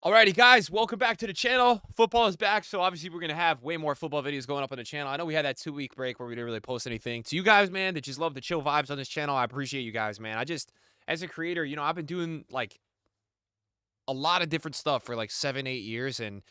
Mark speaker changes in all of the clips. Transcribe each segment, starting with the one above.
Speaker 1: Alrighty, guys, welcome back to the channel. Football is back, so obviously we're going to have way more football videos going up on the channel. I know we had that 2-week break where we didn't really post anything. To you guys, man, that just love the chill vibes on this channel, I appreciate you guys, man. As a creator, I've been doing, like, a lot of different stuff for, like, 7, 8 years, and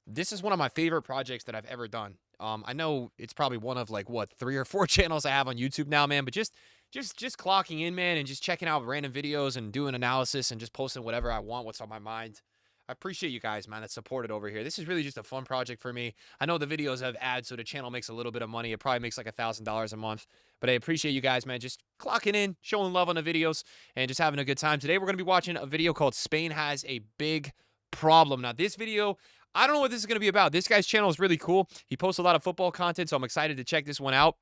Speaker 1: this is one of my favorite projects that I've ever done. I know it's probably one of, like, what, 3 or 4 channels I have on YouTube now, man, but just clocking in, man, and just checking out random videos and doing analysis and just posting whatever I want, what's on my mind. I appreciate you guys, man, that support it over here. This is really just a fun project for me. I know the videos have ads, so the channel makes a little bit of money. It probably makes like $1,000 a month. But I appreciate you guys, man, just clocking in, showing love on the videos, and just having a good time. Today, we're going to be watching a video called Spain Has a Big Problem. Now, this video, I don't know what this is going to be about. This guy's channel is really cool. He posts a lot of football content, so I'm excited to check this one out.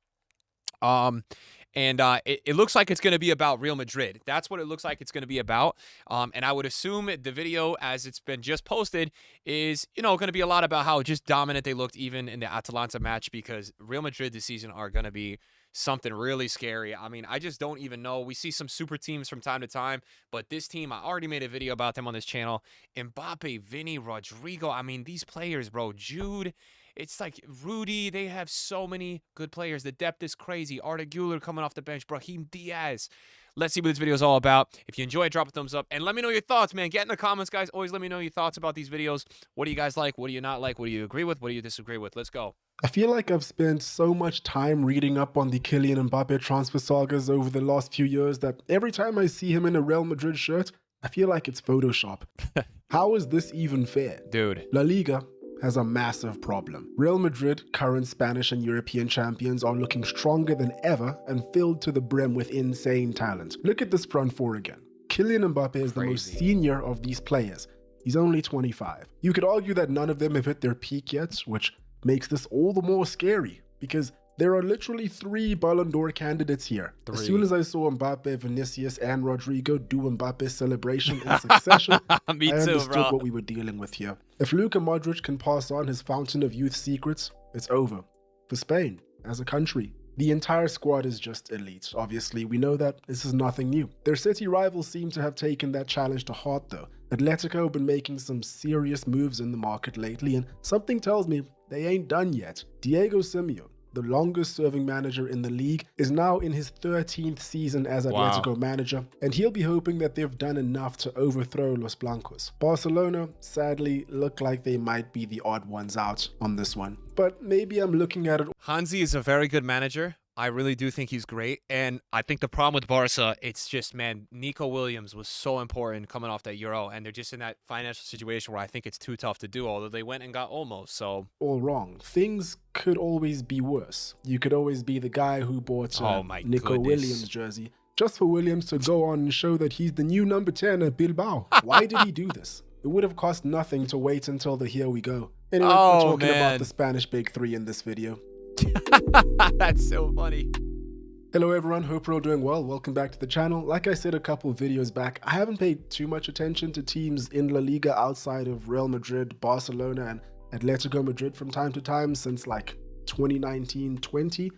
Speaker 1: It looks like it's going to be about Real Madrid. That's what it looks like it's going to be about. And I would assume the video, as it's been just posted, is, going to be a lot about how just dominant they looked even in the Atalanta match, because Real Madrid this season are going to be something really scary. I mean, I just don't even know. We see some super teams from time to time, but this team, I already made a video about them on this channel. Mbappe, Vinny, Rodrigo. I mean, these players, bro. Jude. It's like Rudy. They have so many good players. The depth is crazy. Arda Güler coming off the bench. Brahim Diaz. Let's see what this video is all about. If you enjoy it, drop a thumbs up. And let me know your thoughts, man. Get in the comments, guys. Always let me know your thoughts about these videos. What do you guys like? What do you not like? What do you agree with? What do you disagree with? Let's go.
Speaker 2: I feel like I've spent so much time reading up on the Kylian Mbappe transfer sagas over the last few years that every time I see him in a Real Madrid shirt, I feel like it's Photoshop. How is this even fair?
Speaker 1: Dude.
Speaker 2: La Liga has a massive problem. Real Madrid, current Spanish and European champions, are looking stronger than ever and filled to the brim with insane talent. Look at this front four again. Kylian Mbappe is the most senior of these players. He's only 25. You could argue that none of them have hit their peak yet, which makes this all the more scary, because there are literally 3 Ballon d'Or candidates here. As soon as I saw Mbappe, Vinicius, and Rodrigo do Mbappe's celebration in succession, I understood what we were dealing with here. If Luka Modric can pass on his fountain of youth secrets, it's over. For Spain, as a country, the entire squad is just elite. Obviously, we know that this is nothing new. Their city rivals seem to have taken that challenge to heart though. Atletico have been making some serious moves in the market lately, and something tells me they ain't done yet. Diego Simeone, the longest serving manager in the league, is now in his 13th season as Atletico manager, and he'll be hoping that they've done enough to overthrow Los Blancos. Barcelona, sadly, look like they might be the odd ones out on this one, but maybe I'm looking at it.
Speaker 1: Hansi is a very good manager. I really do think he's great. And I think the problem with Barca, it's just, man, Nico Williams was so important coming off that Euro. And they're just in that financial situation where I think it's too tough to do, although they went and got almost. So
Speaker 2: all wrong. Things could always be worse. You could always be the guy who bought Nico Williams jersey just for Williams to go on and show that he's the new number 10 at Bilbao. Why did he do this? It would have cost nothing to wait until the here we go. Anyway, we're talking about the Spanish Big Three in this video.
Speaker 1: That's so funny.
Speaker 2: Hello everyone, hope you're all doing well. Welcome back to the channel. Like I said a couple of videos back, I haven't paid too much attention to teams in La Liga outside of Real Madrid, Barcelona, and Atletico Madrid from time to time since like 2019-20,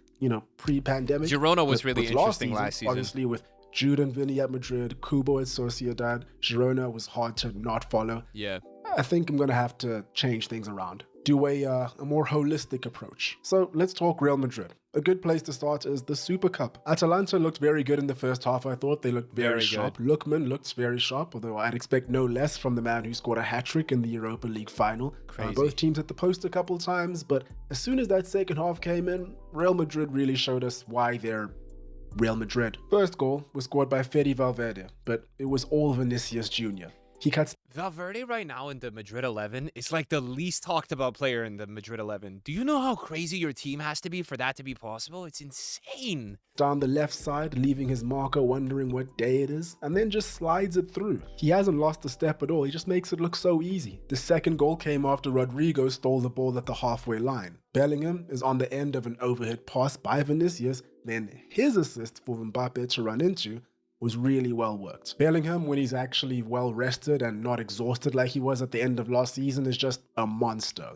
Speaker 2: pre-pandemic.
Speaker 1: Girona was really interesting last season.
Speaker 2: Obviously with Jude and Vinny at Madrid, Kubo at Sociedad, Girona was hard to not follow.
Speaker 1: Yeah.
Speaker 2: I think I'm going to have to change things around. Do a more holistic approach. So let's talk Real Madrid. A good place to start is the Super Cup. Atalanta looked very good in the first half. I thought they looked very sharp. Lookman looked very sharp, although I'd expect no less from the man who scored a hat-trick in the Europa League final. Both teams hit the post a couple times, but as soon as that second half came in, Real Madrid really showed us why they're Real Madrid. First goal was scored by Fede Valverde, but it was all Vinicius Jr. He cuts.
Speaker 1: Valverde right now in the Madrid 11 is like the least talked about player in the Madrid 11. Do you know how crazy your team has to be for that to be possible? It's insane.
Speaker 2: Down the left side, leaving his marker wondering what day it is, and then just slides it through. He hasn't lost a step at all. He just makes it look so easy. The second goal came after Rodrigo stole the ball at the halfway line. Bellingham is on the end of an overhead pass by Vinicius, then his assist for Mbappe to run into was really well worked. Bellingham, when he's actually well rested and not exhausted like he was at the end of last season, is just a monster,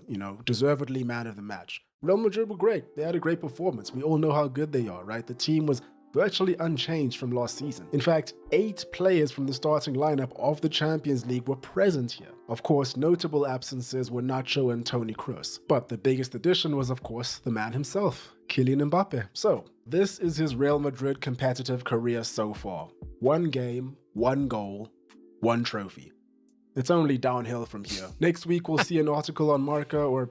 Speaker 2: deservedly man of the match. Real Madrid were great. They had a great performance. We all know how good they are, right? The team was virtually unchanged from last season. In fact, 8 players from the starting lineup of the Champions League were present here. Of course, notable absences were Nacho and Toni Kroos, but the biggest addition was, of course, the man himself, Kylian Mbappe. So, this is his Real Madrid competitive career so far. 1 game, 1 goal, 1 trophy. It's only downhill from here. Next week, we'll see an article on Marca or,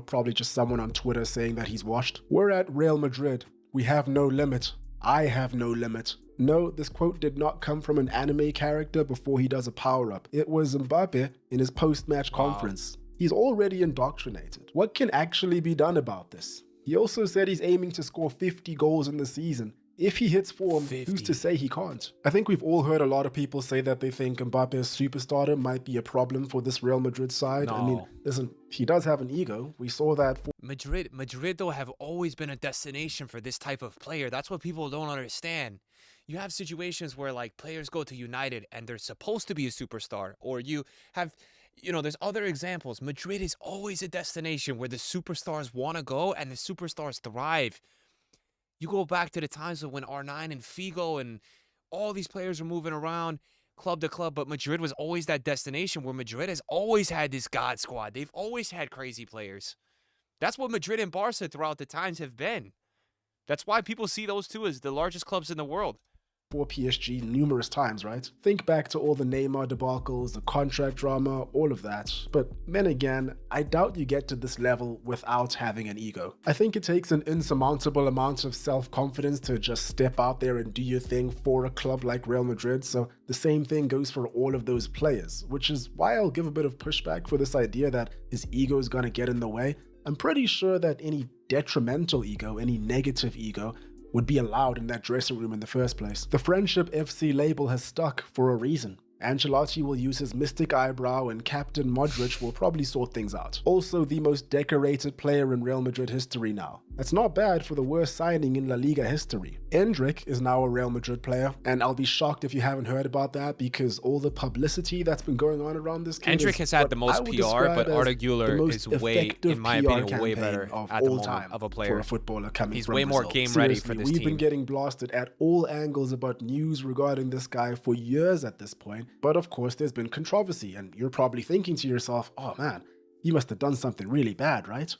Speaker 2: probably just someone on Twitter saying that he's washed. We're at Real Madrid. We have no limit. I have no limit. No, this quote did not come from an anime character before he does a power-up. It was Mbappe in his post-match conference. He's already indoctrinated. What can actually be done about this? He also said he's aiming to score 50 goals in the season. If he hits form,
Speaker 1: 50.
Speaker 2: Who's to say he can't? I think we've all heard a lot of people say that they think Mbappe's superstardom might be a problem for this Real Madrid side.
Speaker 1: No.
Speaker 2: I mean, listen, he does have an ego. We saw that.
Speaker 1: Madrid though have always been a destination for this type of player. That's what people don't understand. You have situations where like players go to United and they're supposed to be a superstar, or you have, there's other examples. Madrid is always a destination where the superstars want to go and the superstars thrive. You go back to the times of when R9 and Figo and all these players were moving around club to club, but Madrid was always that destination where Madrid has always had this God squad. They've always had crazy players. That's what Madrid and Barca throughout the times have been. That's why people see those two as the largest clubs in the world.
Speaker 2: For PSG numerous times, right? Think back to all the Neymar debacles, the contract drama, all of that. But then again, I doubt you get to this level without having an ego. I think it takes an insurmountable amount of self-confidence to just step out there and do your thing for a club like Real Madrid. So the same thing goes for all of those players, which is why I'll give a bit of pushback for this idea that his ego is gonna get in the way. I'm pretty sure that any detrimental ego, any negative ego, would be allowed in that dressing room in the first place. The Friendship FC label has stuck for a reason. Ancelotti will use his mystic eyebrow and Captain Modric will probably sort things out. Also the most decorated player in Real Madrid history now. That's not bad for the worst signing in La Liga history. Endrick is now a Real Madrid player, and I'll be shocked if you haven't heard about that because all the publicity that's been going on around this kid.
Speaker 1: Endrick has had the most PR, but Arda Güler is way, in my opinion, way better at the moment of a player.
Speaker 2: For a footballer coming
Speaker 1: He's
Speaker 2: from
Speaker 1: way more
Speaker 2: Brazil.
Speaker 1: game
Speaker 2: Seriously,
Speaker 1: ready for this
Speaker 2: we've
Speaker 1: team.
Speaker 2: been getting blasted at all angles about news regarding this guy for years at this point, but of course there's been controversy, and you're probably thinking to yourself, oh man, you must have done something really bad, right?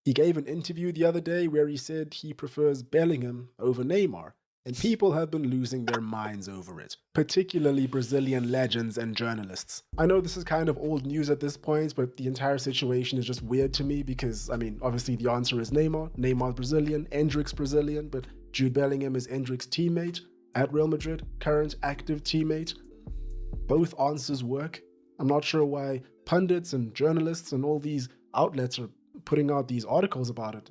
Speaker 2: He gave an interview the other day where he said he prefers Bellingham over Neymar, and people have been losing their minds over it, particularly Brazilian legends and journalists. I know this is kind of old news at this point, but the entire situation is just weird to me because, I mean, obviously the answer is Neymar. Neymar's Brazilian, Endrick's Brazilian, but Jude Bellingham is Endrick's teammate at Real Madrid, current active teammate. Both answers work. I'm not sure why pundits and journalists and all these outlets are putting out these articles about it.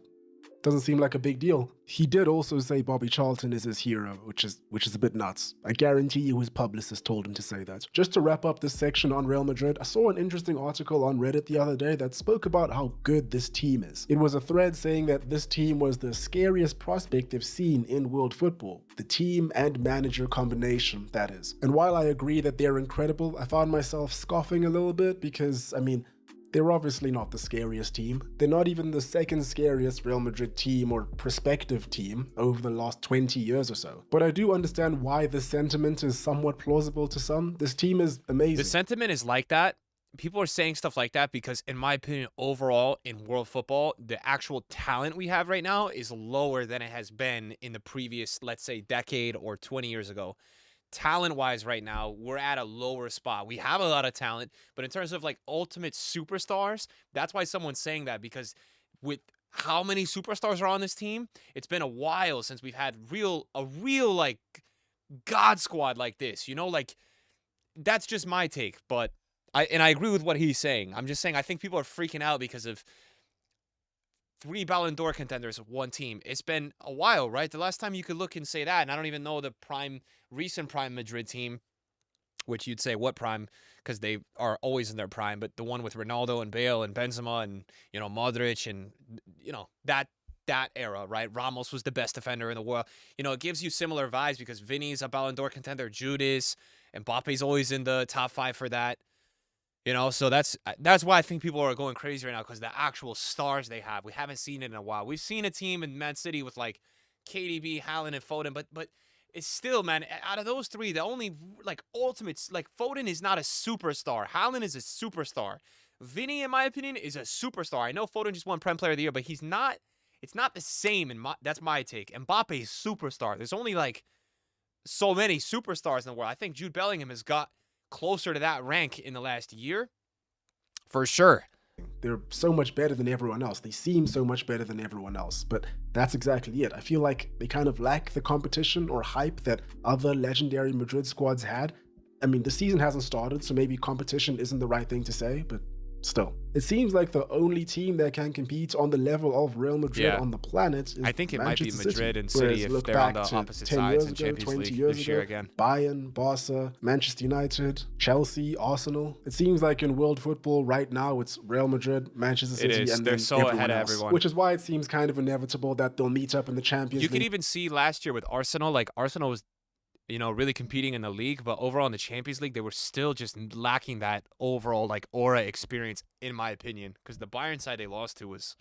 Speaker 2: Doesn't seem like a big deal. He did also say Bobby Charlton is his hero, which is a bit nuts. I guarantee you his publicist told him to say that. Just to wrap up this section on Real Madrid, I saw an interesting article on Reddit the other day that spoke about how good this team is. It was a thread saying that this team was the scariest prospect they've seen in world football. The team and manager combination, that is. And while I agree that they're incredible, I found myself scoffing a little bit because, I mean, they're obviously not the scariest team. They're not even the second scariest Real Madrid team or prospective team over the last 20 years or so. But I do understand why the sentiment is somewhat plausible to some. This team is amazing.
Speaker 1: The sentiment is like that. People are saying stuff like that because, in my opinion, overall in world football, the actual talent we have right now is lower than it has been in the previous, let's say, decade or 20 years ago. Talent-wise right now, we're at a lower spot. We have a lot of talent, but in terms of like ultimate superstars, that's why someone's saying that, because with how many superstars are on this team, it's been a while since we've had a real like God squad like this, like that's just my take, but I agree with what he's saying. I'm just saying I think people are freaking out because of 3 Ballon d'Or contenders of one team. It's been a while, right? The last time you could look and say that, and I don't even know the recent prime Madrid team, which you'd say what prime, because they are always in their prime, but the one with Ronaldo and Bale and Benzema and, Modric and, that era, right? Ramos was the best defender in the world. It gives you similar vibes because Vinny's a Ballon d'Or contender, Jude is, and Mbappe's always in the top 5 for that. So that's why I think people are going crazy right now, because the actual stars they have, we haven't seen it in a while. We've seen a team in Man City with like KDB, Haaland, and Foden, but it's still, man, out of those three, the only like ultimates, like Foden is not a superstar. Haaland is a superstar. Vinny, in my opinion, is a superstar. I know Foden just won Prem Player of the Year, but he's not. It's not the same. That's my take. Mbappe is superstar. There's only like so many superstars in the world. I think Jude Bellingham has got closer to that rank in the last year, for sure.
Speaker 2: They're so much better than everyone else. They seem so much better than everyone else, but that's exactly it. I feel like they kind of lack the competition or hype that other legendary Madrid squads had. I mean, the season hasn't started, so maybe competition isn't the right thing to say, but still. It seems like the only team that can compete on the level of Real Madrid on the planet is
Speaker 1: I think it
Speaker 2: Manchester
Speaker 1: might be Madrid
Speaker 2: City.
Speaker 1: and City if they're on the
Speaker 2: to
Speaker 1: opposite
Speaker 2: 10
Speaker 1: sides
Speaker 2: years
Speaker 1: in
Speaker 2: ago,
Speaker 1: Champions
Speaker 2: 20
Speaker 1: League
Speaker 2: years
Speaker 1: this year
Speaker 2: ago,
Speaker 1: again.
Speaker 2: Bayern, Barca, Manchester United, Chelsea, Arsenal. It seems like in world football right now, it's Real Madrid, Manchester City, and
Speaker 1: they're
Speaker 2: then
Speaker 1: so
Speaker 2: everyone
Speaker 1: ahead of
Speaker 2: else.
Speaker 1: everyone.
Speaker 2: Which is why it seems kind of inevitable that they'll meet up in the Champions
Speaker 1: You
Speaker 2: League.
Speaker 1: could even see last year with Arsenal, like Arsenal was, really competing in the league, but overall in the Champions League, they were still just lacking that overall like aura experience, in my opinion, because the Bayern side they lost to was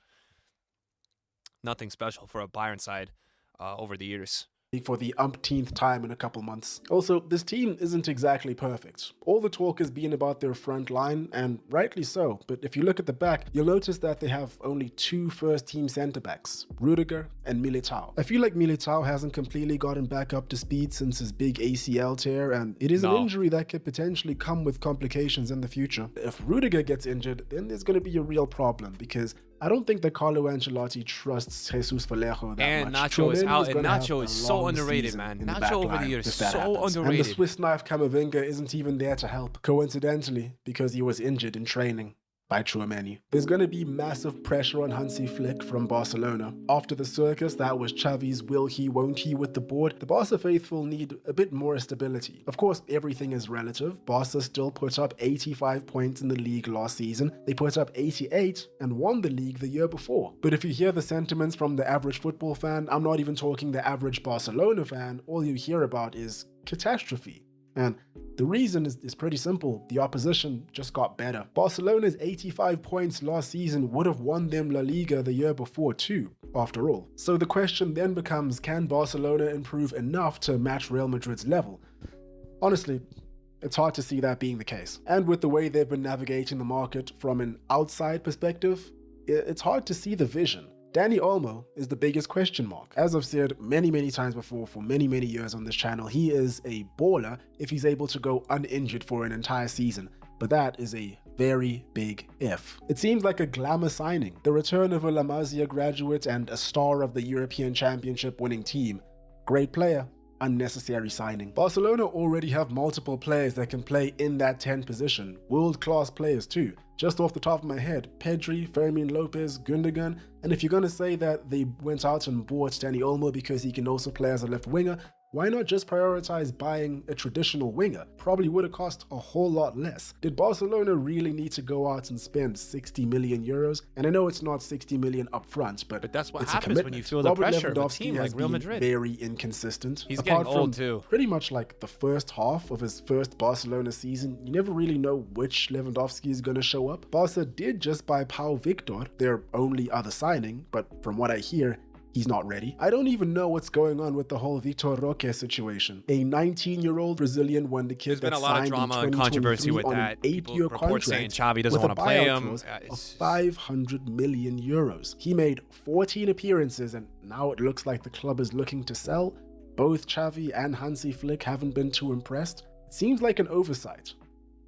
Speaker 1: nothing special for a Bayern side over the years.
Speaker 2: For the umpteenth time in a couple months. Also, this team isn't exactly perfect. All the talk has been about their front line, and rightly so, but if you look at the back, you'll notice that they have only two first-team centre-backs, Rudiger and Militao. I feel like Militao hasn't completely gotten back up to speed since his big ACL tear, and it is an injury that could potentially come with complications in the future. If Rudiger gets injured, then there's going to be a real problem, because I don't think that Carlo Ancelotti trusts Jesus Vallejo that
Speaker 1: and
Speaker 2: much.
Speaker 1: Nacho is out, and
Speaker 2: gonna
Speaker 1: Nacho
Speaker 2: have
Speaker 1: is
Speaker 2: a
Speaker 1: so
Speaker 2: long
Speaker 1: underrated,
Speaker 2: season
Speaker 1: man.
Speaker 2: in the
Speaker 1: Nacho
Speaker 2: back
Speaker 1: over
Speaker 2: line
Speaker 1: the years
Speaker 2: if
Speaker 1: is
Speaker 2: that
Speaker 1: so
Speaker 2: happens.
Speaker 1: underrated.
Speaker 2: And the Swiss knife Camavinga isn't even there to help, coincidentally, because he was injured in training by Tchouaméni. There's going to be massive pressure on Hansi Flick from Barcelona. After the circus that was Xavi's will he, won't he with the board, the Barca faithful need a bit more stability. Of course, everything is relative. Barca still put up 85 points in the league last season. They put up 88 and won the league the year before. But if you hear the sentiments from the average football fan, I'm not even talking the average Barcelona fan, all you hear about is catastrophe. And the reason is pretty simple. The opposition just got better. Barcelona's 85 points last season would have won them La Liga the year before too, after all. So the question then becomes, can Barcelona improve enough to match Real Madrid's level? Honestly, it's hard to see that being the case. And with the way they've been navigating the market from an outside perspective, it's hard to see the vision. Dani Olmo is the biggest question mark. As I've said many times before for many years on this channel, he is a baller if he's able to go uninjured for an entire season. But that is a very big if. It seems like a glamour signing. The return of a La Masia graduate and a star of the European Championship winning team. Great player. Unnecessary signing. Barcelona already have multiple players that can play in that 10 position. World-class players too. Just off the top of my head, Pedri, Fermin Lopez, Gundogan, and if you're going to say that they went out and bought Dani Olmo because he can also play as a left winger, why not just prioritize buying a traditional winger? Probably would have cost a whole lot less. Did Barcelona really need to go out and spend 60 million euros? And I know it's not 60 million up front, but
Speaker 1: that's what
Speaker 2: it's
Speaker 1: happens when you feel the pressure of a team like Real Madrid.
Speaker 2: Very inconsistent.
Speaker 1: He's
Speaker 2: Apart
Speaker 1: getting old
Speaker 2: from
Speaker 1: too.
Speaker 2: Pretty much like the first half of his first Barcelona season, you never really know which Lewandowski is going to show up. Barca did just buy Pau Victor, their only other signing, but from what I hear, he's not ready. I don't even know what's going on with the whole Vitor Roque situation. A 19-year-old Brazilian wonder-kid that signed in 2023
Speaker 1: with
Speaker 2: on
Speaker 1: that.
Speaker 2: an 8-year contract
Speaker 1: saying Xavi doesn't
Speaker 2: with
Speaker 1: want
Speaker 2: a
Speaker 1: to play
Speaker 2: buyout
Speaker 1: him.
Speaker 2: clause of 500 million euros. He made 14 appearances and now it looks like the club is looking to sell. Both Xavi and Hansi Flick haven't been too impressed. It seems like an oversight.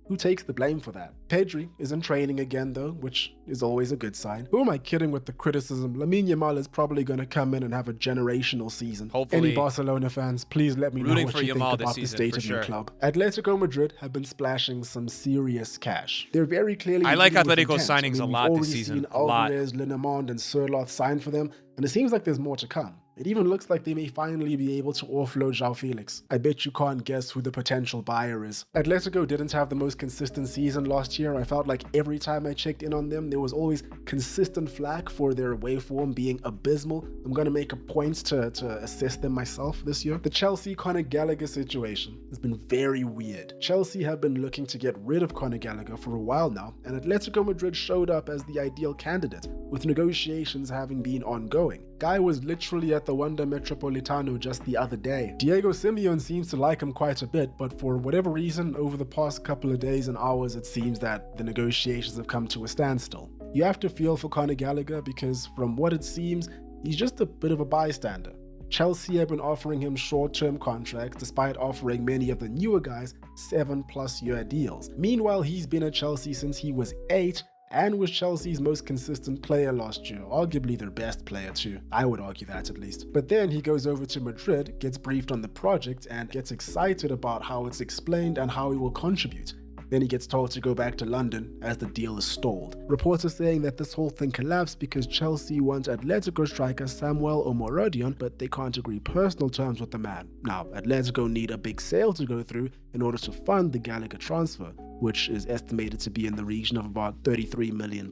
Speaker 2: Who takes the blame for that? Pedri is in training again though, which is always a good sign. Who am I kidding with the criticism? Lamine Yamal is probably going to come in and have a generational season.
Speaker 1: Hopefully.
Speaker 2: Any Barcelona fans, please let me know what you think about the state of your club. Atletico Madrid have been splashing some serious cash. They're very clearly...
Speaker 1: I like Atletico's
Speaker 2: intent.
Speaker 1: signings a lot this season.
Speaker 2: We've already seen Alvarez, Linamond, and Sørloth sign for them, and it seems like there's more to come. It even looks like they may finally be able to offload João Felix. I bet you can't guess who the potential buyer is. Atletico didn't have the most consistent season last year. I felt like every time I checked in on them, there was always consistent flack for their away form being abysmal. I'm going to make a point to assess them myself this year. The Chelsea Conor Gallagher situation has been very weird. Chelsea have been looking to get rid of Conor Gallagher for a while now, and Atletico Madrid showed up as the ideal candidate, with negotiations having been ongoing. Guy was literally at the Wanda Metropolitano just the other day. Diego Simeone seems to like him quite a bit, but for whatever reason, over the past couple of days and hours, it seems that the negotiations have come to a standstill. You have to feel for Conor Gallagher because from what it seems, he's just a bit of a bystander. Chelsea have been offering him short-term contracts despite offering many of the newer guys 7+ year deals. Meanwhile, he's been at Chelsea since he was 8 and was Chelsea's most consistent player last year, arguably their best player too. I would argue that at least. But then he goes over to Madrid, gets briefed on the project and gets excited about how it's explained and how he will contribute. Then he gets told to go back to London as the deal is stalled. Reports are saying that this whole thing collapsed because Chelsea want Atletico striker Samuel Omorodion, but they can't agree personal terms with the man. Now, Atletico need a big sale to go through in order to fund the Gallagher transfer, which is estimated to be in the region of about £33 million.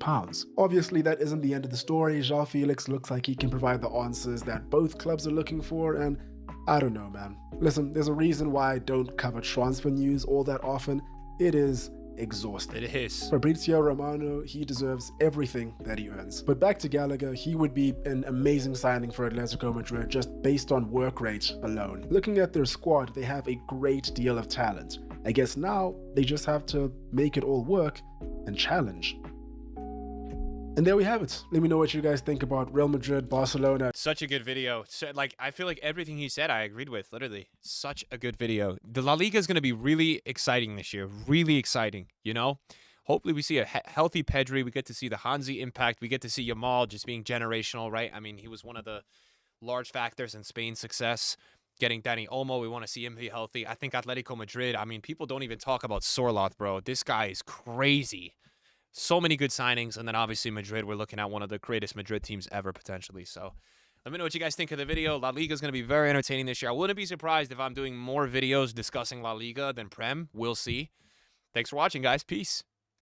Speaker 2: Obviously, that isn't the end of the story. João Felix looks like he can provide the answers that both clubs are looking for, and I don't know, man. Listen, there's a reason why I don't cover transfer news all that often. It is exhausting.
Speaker 1: It is.
Speaker 2: Fabrizio Romano, he deserves everything that he earns. But back to Gallagher, he would be an amazing signing for Atletico Madrid just based on work rate alone. Looking at their squad, they have a great deal of talent. I guess now they just have to make it all work and challenge. And there we have it. Let me know what you guys think about Real Madrid, Barcelona.
Speaker 1: Such a good video. So, like, I feel like everything he said I agreed with, literally. Such a good video. The La Liga is going to be really exciting this year. Really exciting, you know? Hopefully we see a healthy Pedri. We get to see the Hansi impact. We get to see Yamal just being generational, right? I mean, he was one of the large factors in Spain's success. Getting Dani Olmo, we want to see him be healthy. I think Atletico Madrid, I mean, people don't even talk about Sorloth, bro. This guy is crazy. So many good signings, and then obviously Madrid, we're looking at one of the greatest Madrid teams ever, potentially. So let me know what you guys think of the video. La Liga is going to be very entertaining this year. I wouldn't be surprised if I'm doing more videos discussing La Liga than Prem. We'll see. Thanks for watching, guys. Peace.